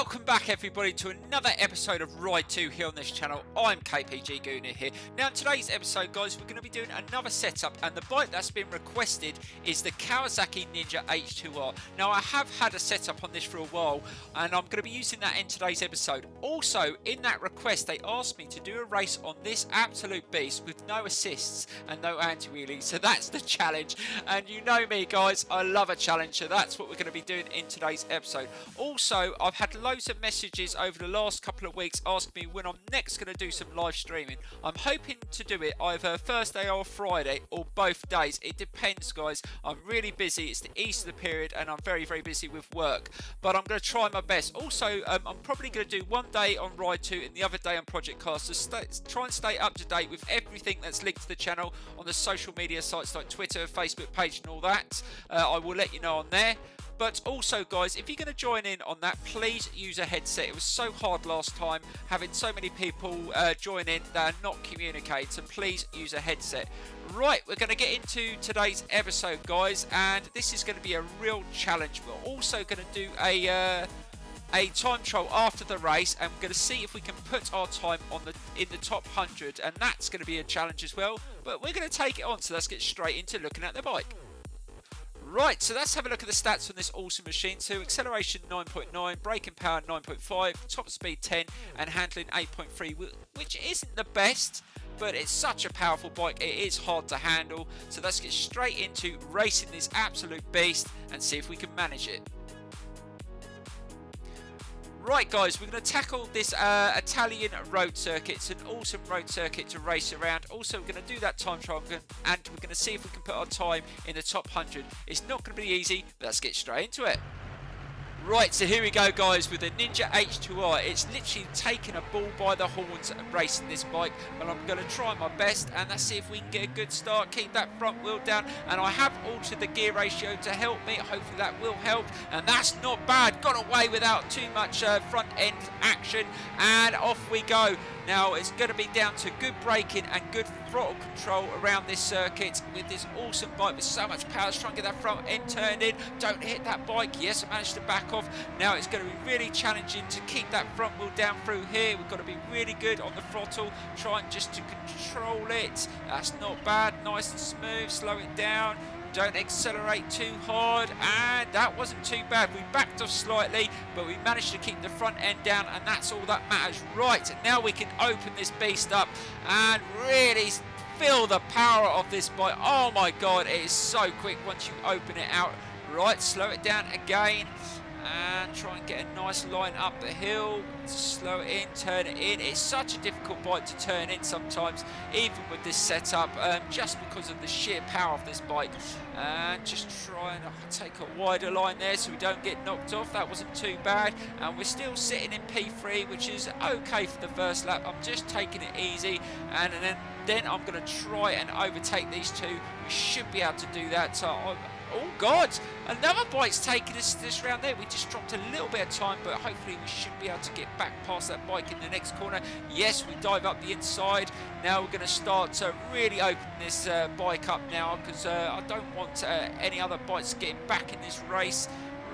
Welcome back everybody to another episode of Ride 2 here on this channel. I'm KPG GOONER here. Now in today's episode guys, we're going to be doing another setup, and the bike that's been requested is the Kawasaki Ninja H2R. Now I have had a setup on this for a while and I'm going to be using that in today's episode. Also in that request they asked me to do a race on this absolute beast with no assists and no anti-wheelie, so that's the challenge. And you know me guys, I love a challenge, so that's what we're going to be doing in today's episode. Also I've had loads of messages over the last couple of weeks asking me when I'm next going to do some live streaming. I'm hoping to do it either Thursday or Friday or both days. It depends guys. I'm really busy. It's the Easter period and I'm very busy with work, but I'm going to try my best. Also I'm probably going to do one day on Ride 2 and the other day on Project Cast to try and stay up to date with everything that's linked to the channel on the social media sites like Twitter, Facebook page and all that. I will let you know on there. But also guys, if you're going to join in on that, please use a headset. It was so hard last time having so many people join in that are not communicating, so please use a headset. Right, we're going to get into today's episode guys, and this is going to be a real challenge. We're also going to do a time trial after the race, and we're going to see if we can put our time on in the top 100, and that's going to be a challenge as well. But we're going to take it on, so let's get straight into looking at the bike. Right, so let's have a look at the stats on this awesome machine. So acceleration 9.9, braking power 9.5, top speed 10 and handling 8.3, which isn't the best, but it's such a powerful bike. It is hard to handle. So let's get straight into racing this absolute beast and see if we can manage it. Right guys, we're going to tackle this Italian road circuit. It's an awesome road circuit to race around. Also we're going to do that time trial and we're going to see if we can put our time in the top 100. It's not going to be easy, but let's get straight into it. Right, so here we go guys with the Ninja H2R. It's literally taking a bull by the horns racing this bike, but I'm going to try my best and let's see if we can get a good start, keep that front wheel down, and I have altered the gear ratio to help me. Hopefully that will help, and that's not bad. Got away without too much front end action, and off we go. Now it's going to be down to good braking and good throttle control around this circuit with this awesome bike with so much power. Let's try and get that front end turned in. Don't hit that bike. Yes, I managed to back off. Now it's going to be really challenging to keep that front wheel down through here. We've got to be really good on the throttle, trying just to control it. That's not bad. Nice and smooth. Slow it down. Don't accelerate too hard, and that wasn't too bad. We backed off slightly, but we managed to keep the front end down, and that's all that matters. Right, now we can open this beast up and really feel the power of this bike. Oh my god, it is so quick once you open it out. Right, slow it down again and try and get a nice line up the hill. Slow it in, turn it in. It's such a difficult bike to turn in sometimes, even with this setup, just because of the sheer power of this bike. And just try and take a wider line there so we don't get knocked off. That wasn't too bad, and we're still sitting in P3, which is okay for the first lap. I'm just taking it easy, and then I'm going to try and overtake these two. We should be able to do that. So oh god, another bike's taking us this round there. We just dropped a little bit of time, but hopefully we should be able to get back past that bike in the next corner. Yes, we dive up the inside. Now we're going to start to really open this bike up now, because I don't want any other bikes getting back in this race.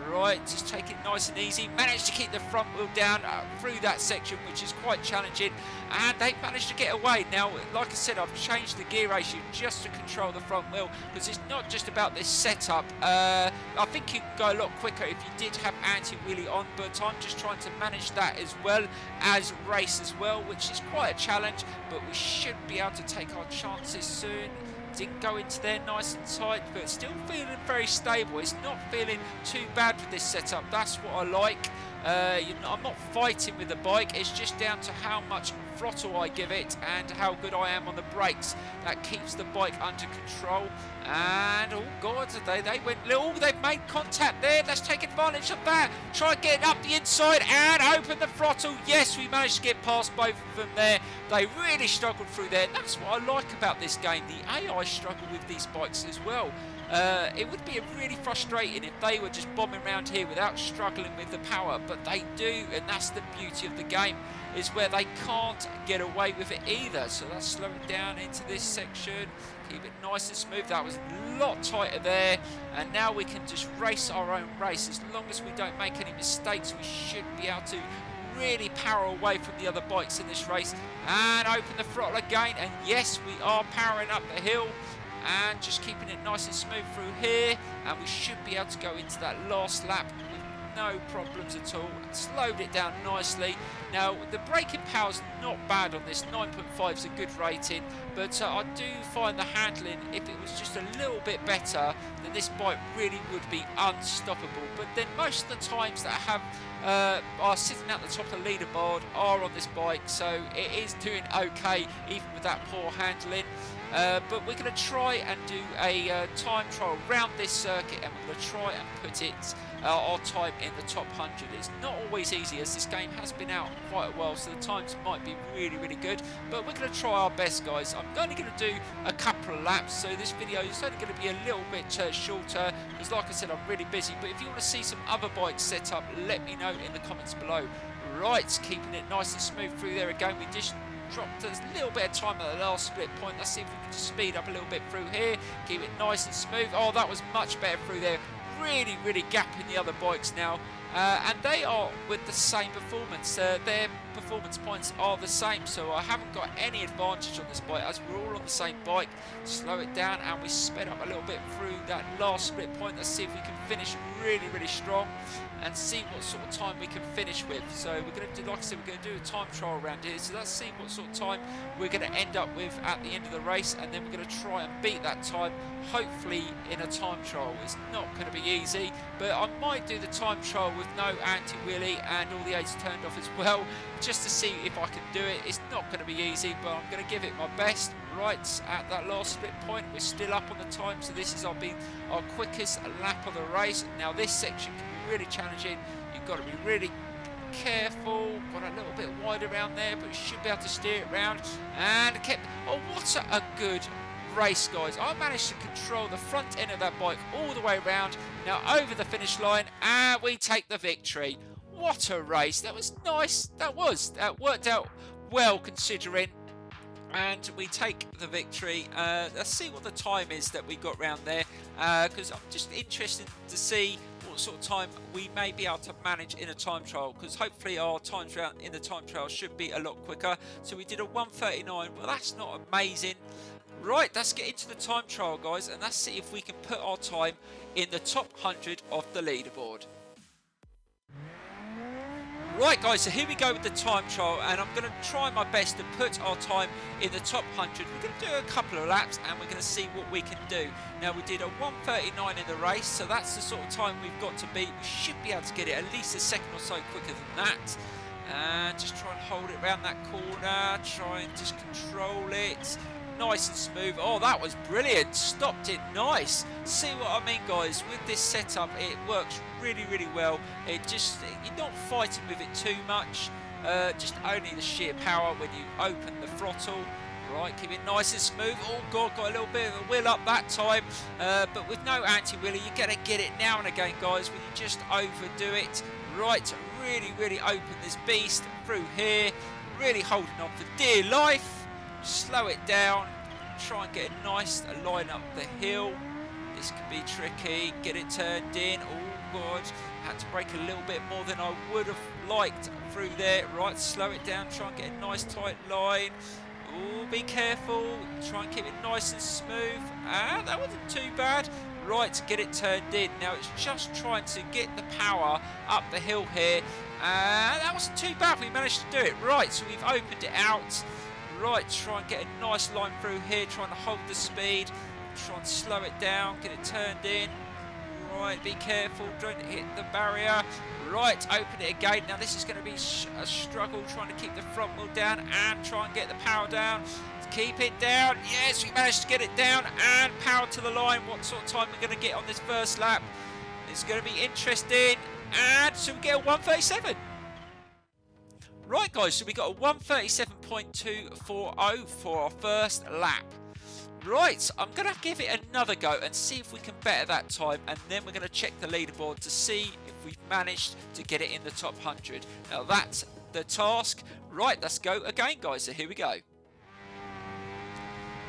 Right, just take it nice and easy. Managed to keep the front wheel down through that section, which is quite challenging, and they managed to get away. Now, like I said, I've changed the gear ratio just to control the front wheel, because it's not just about this setup. I think you can go a lot quicker if you did have anti-wheelie on, but I'm just trying to manage that as well as race as well, which is quite a challenge, but we should be able to take our chances soon. Didn't go into there nice and tight, but still feeling very stable. It's not feeling too bad with this setup. That's what I like. I'm not fighting with the bike. It's just down to how much throttle I give it and how good I am on the brakes. That keeps the bike under control. And oh god, they went little. They've made contact there. Let's take advantage of that. Try getting up the inside and open the throttle. Yes, we managed to get past both of them there. They really struggled through there. And that's what I like about this game. The AI struggle with these bikes as well. It would be really frustrating if they were just bombing around here without struggling with the power, but they do, and that's the beauty of the game, is where they can't get away with it either. So let's slow it down into this section, keep it nice and smooth. That was a lot tighter there, and now we can just race our own race. As long as we don't make any mistakes, we should be able to really power away from the other bikes in this race. And open the throttle again, and yes, we are powering up the hill and just keeping it nice and smooth through here, and we should be able to go into that last lap with no problems at all. Slowed it down nicely. Now the braking power's not bad on this. 9.5 is a good rating, but I do find the handling, if it was just a little bit better, then this bike really would be unstoppable. But then most of the times that I have are sitting at the top of the leaderboard are on this bike, so it is doing okay even with that poor handling. But we're going to try and do a time trial around this circuit, and we're going to try and put it our time in the top 100. It's not always easy, as this game has been out quite a while, so the times might be really good, but we're going to try our best, guys. I'm only going to do a couple of laps, so this video is only going to be a little bit shorter, because like I said, I'm really busy. But if you want to see some other bikes set up, let me know in the comments below. Right, keeping it nice and smooth through there again. We just dropped a little bit of time at the last split point. Let's see if we can just speed up a little bit through here, keep it nice and smooth. Oh, that was much better through there. Really gapping the other bikes now, and they are with the same performance. Their performance points are the same, so I haven't got any advantage on this bike, as we're all on the same bike. Slow it down, and we sped up a little bit through that last split point. Let's see if we can finish really strong and see what sort of time we can finish with. So we're going to do, like I said, we're going to do a time trial around here, so let's see what sort of time we're going to end up with at the end of the race, and then we're going to try and beat that time, hopefully in a time trial. It's not going to be easy, but I might do the time trial with no anti-wheelie and all the aids turned off as well, just to see if I can do it. It's not going to be easy, but I'm going to give it my best. Right at that last split point, we're still up on the time, so this is our quickest lap of the race. Now this section can be really challenging. You've got to be really careful. Got a little bit wide around there, but you should be able to steer it round. And kept, oh, what a good race, guys. I managed to control the front end of that bike all the way around. Now over the finish line, and we take the victory. What a race. That was nice. That worked out well considering. And we take the victory. Let's see what the time is that we got round there, because I'm just interested to see what sort of time we may be able to manage in a time trial, because hopefully our times round in the time trial should be a lot quicker. So we did a 1:39. Well, that's not amazing. Right, let's get into the time trial, guys, and let's see if we can put our time in the top 100 of the leaderboard. Right, guys, so here we go with the time trial, and I'm going to try my best to put our time in the top 100. We're going to do a couple of laps, and we're going to see what we can do. Now, we did a 1:39 in the race, so that's the sort of time we've got to beat. We should be able to get it at least a second or so quicker than that. And just try and hold it around that corner, try and just control it. Nice and smooth. Oh, that was brilliant. Stopped it nice. See what I mean, guys? With this setup, it works really well. You're not fighting with it too much. Just only the sheer power when you open the throttle. Right, keep it nice and smooth. Oh God, got a little bit of a wheel up that time. But with no anti-wheelie, you're going to get it now and again, guys, when you just overdo it. Right, really open this beast through here. Really holding on for dear life. Slow it down, try and get a nice line up the hill. This can be tricky. Get it turned in. Oh God, had to brake a little bit more than I would have liked through there. Right, slow it down, try and get a nice tight line. Oh, be careful, try and keep it nice and smooth. That wasn't too bad. Right, get it turned in. Now it's just trying to get the power up the hill here. That wasn't too bad, we managed to do it. Right, so we've opened it out. Right, try and get a nice line through here, trying to hold the speed, try and slow it down, get it turned in. Right, be careful, don't hit the barrier. Right, open it again. Now this is going to be a struggle, trying to keep the front wheel down and try and get the power down. Keep it down. Yes, we managed to get it down and power to the line. What sort of time we're going to get on this first lap? It's going to be interesting. And so we get a 1:37. Right, guys, so we got a 1:37.240 for our first lap. Right, I'm going to give it another go and see if we can better that time, and then we're going to check the leaderboard to see if we've managed to get it in the top 100. Now that's the task. Right, let's go again, guys. So here we go.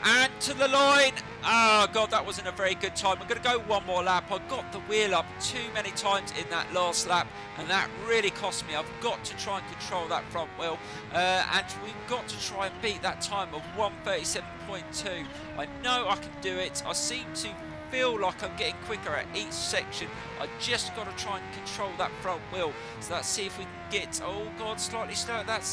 And to the line. Oh god, that wasn't a very good time. I'm going to go one more lap. I got the wheel up too many times in that last lap, and that really cost me. I've got to try and control that front wheel, and we've got to try and beat that time of 1:37.2. I know I can do it. I seem to feel like I'm getting quicker at each section. I just got to try and control that front wheel. So let's see if we can get, oh god, slightly slow at that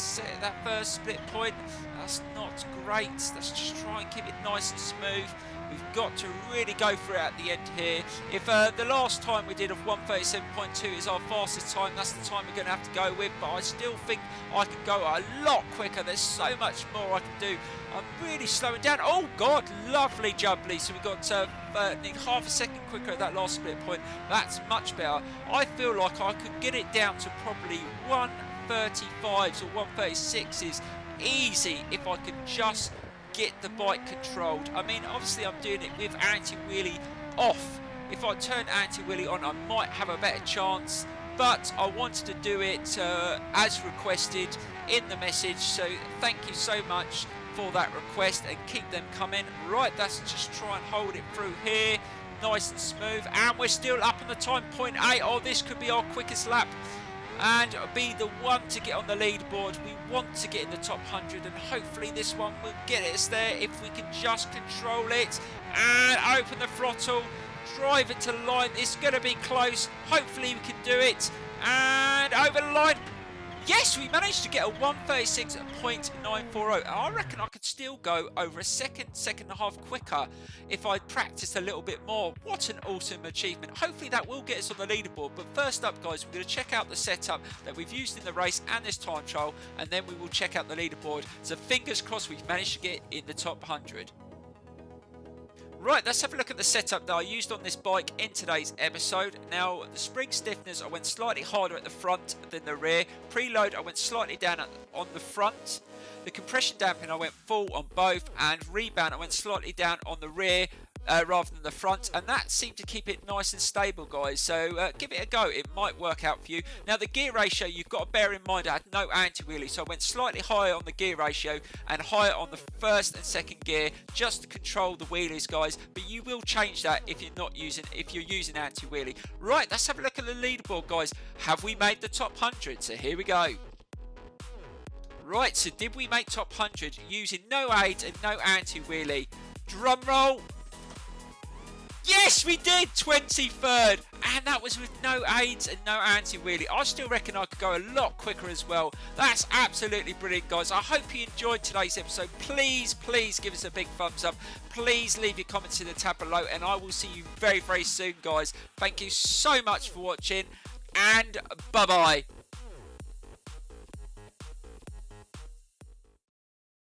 first split point. That's not great. Let's just try and keep it nice and smooth. We've got to really go for it at the end here. If the last time we did of 1:37.2 is our fastest time, that's the time we're going to have to go with. But I still think I can go a lot quicker. There's so much more I can do. I'm really slowing down. Oh god, lovely jubbly. So we got nearly half a second quicker at that last split point. That's much better. I feel like I could get it down to probably 1:35s or 1:36s easy if I could just get the bike controlled. I mean, obviously I'm doing it with anti-wheelie off. If I turn anti-wheelie on, I might have a better chance, but I wanted to do it as requested in the message, so thank you so much for that request and keep them coming. Right, let's just try and hold it through here, nice and smooth, and we're still up on the time, 0.8. Oh, this could be our quickest lap and be the one to get on the leaderboard. We want to get in the top 100, and hopefully this one will get us there if we can just control it and open the throttle, drive it to the line. It's going to be close. Hopefully we can do it, and over the line. Yes, we managed to get a 1:36.940. I reckon I could still go over a second and a half quicker if I practiced a little bit more. What an awesome achievement. Hopefully that will get us on the leaderboard. But first up, guys, we're going to check out the setup that we've used in the race and this time trial, and then we will check out the leaderboard. So fingers crossed we've managed to get in the top 100. Right, let's have a look at the setup that I used on this bike in today's episode. Now, the spring stiffness, I went slightly harder at the front than the rear. Preload, I went slightly down on the front. The compression damping, I went full on both. And rebound, I went slightly down on the rear rather than the front. And that seemed to keep it nice and stable, guys. So give it a go. It might work out for you. Now, the gear ratio, you've got to bear in mind I had no anti-wheelie. So I went slightly higher on the gear ratio and higher on the first and second gear just to control the wheelies, guys. But you will change that if you're using anti-wheelie. Right, let's have a look at the leaderboard, guys. Have we made the top 100? So here we go. Right, so did we make top 100 using no aids and no anti-wheelie? Drum roll. Yes, we did! 23rd, and that was with no aids and no anti-wheelie. I still reckon I could go a lot quicker as well. That's absolutely brilliant, guys. I hope you enjoyed today's episode. Please give us a big thumbs up. Please leave your comments in the tab below, and I will see you very, very soon, guys. Thank you so much for watching, and bye-bye.